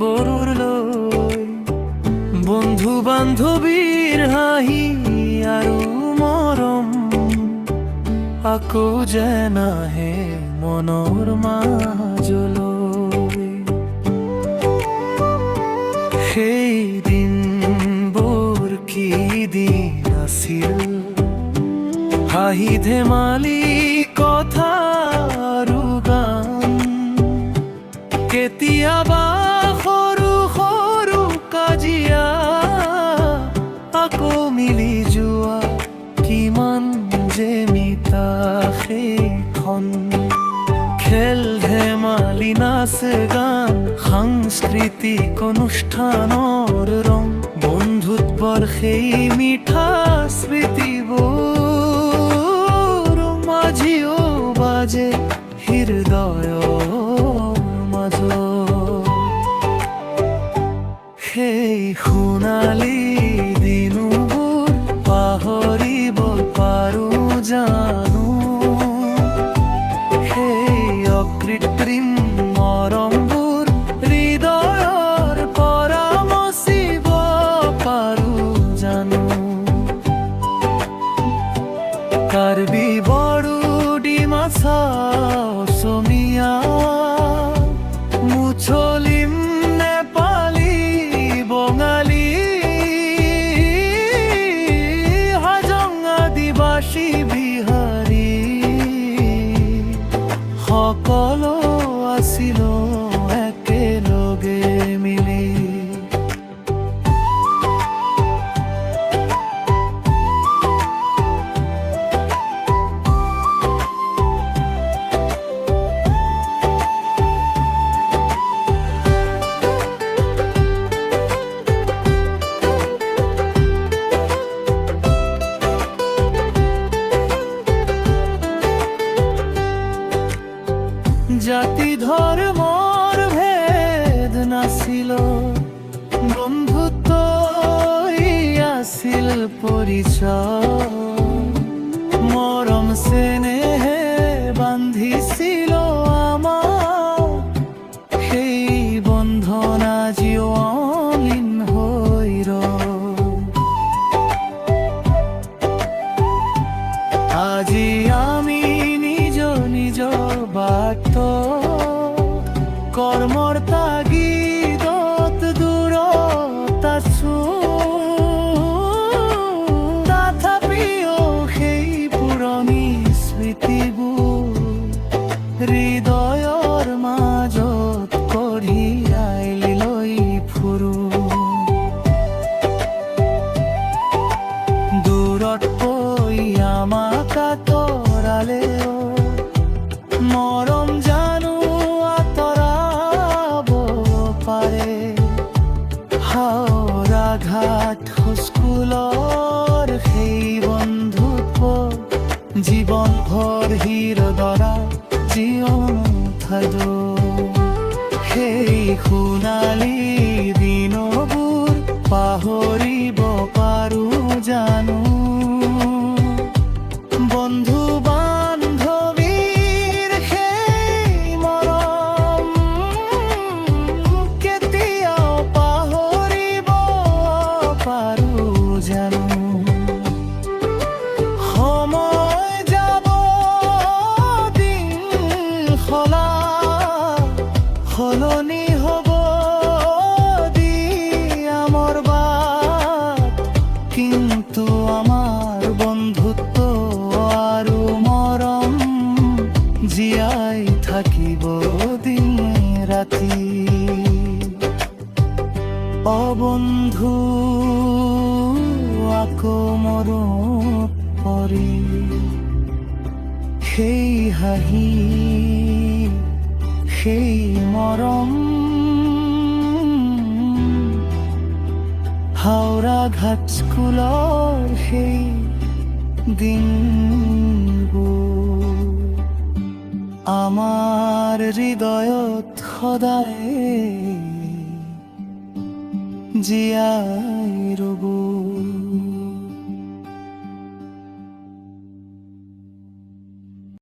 বৰুৰ লৈ বন্ধু বান্ধৱীৰ হাঁহি আৰু মৰম আকৌ যেন আহে মনৰ মাজলৈ। সেই দিনবোৰ কি দিন আছিল, হাঁহি ধেমালি কথা আৰু গান, কেতিয়াবা সৰু সৰু কাজিয়া আকৌ মিলি যোৱা, কিমান যে মিঠা সেইখন। খেল ধেমালি নাচ গান সাংস্কৃতিক অনুষ্ঠানৰ ৰং, বন্ধুত্বৰ সেই মিঠা স্মৃতিবোৰ আজিও বাজে হৃদয়ৰ মাজত। সেই সোণালী দিনবোৰ পাহৰিব পাৰো জানো, সেই অকৃত্ৰিম মৰমবোৰ হৃদয়ৰ পৰা মচিব পাৰো জানো। কাৰ্বি বড়ো ডিমাছা অসমীয়া মুছলিম নেপালী বঙালী হাজং আদিবাসী বিহাৰী সকলো আছিলো একেলগে মিলি। জাতি ধৰ্মৰ ভেদ নাছিল, বন্ধুত্বই আছিল পৰিচয়। মৰম চেনেহে বান্ধিছিল আমাক, সেই বন্ধন আজিও অলীন হৈ ৰয়। আজি আমি নিজ নিজ বাট কৰ্মৰ তাগিদত দূৰত আছো, তথাপিও সেই পুৰণি স্মৃতিবোৰ হৃদয়ৰ মাজত কঢ়িয়াই লৈ ফুৰো। দূৰত কৈ আমাক আঁতৰালেও মৰম জানো আঁতৰাব পাৰে। হাওৰা ঘাট স্কুলৰ সেই বন্ধুত্ব জীৱন ভৰ হৃদৰা জীৱন থাজো। সেই সোণালী দিনবোৰ পাহৰিব পাৰো জানো, বন্ধু বান্ধৱীৰ সেই মৰম কেতিয়াও পাহৰিব পাৰো জানো। সময় যাব দিন সলনি হ'ব আমাৰ বাট, কিন্তু আমাৰ বন্ধুত্ব আৰু মৰম জীয়াই থাকিব দিন ৰাতি। অ বন্ধু আকৌ মনত পৰি সেই হাঁহি সেই মৰম, হাওৰা ঘাট স্কুলৰ সেই দিনবোৰ আমাৰ হৃদয়ত সদায় জীয়াই ৰ'ব।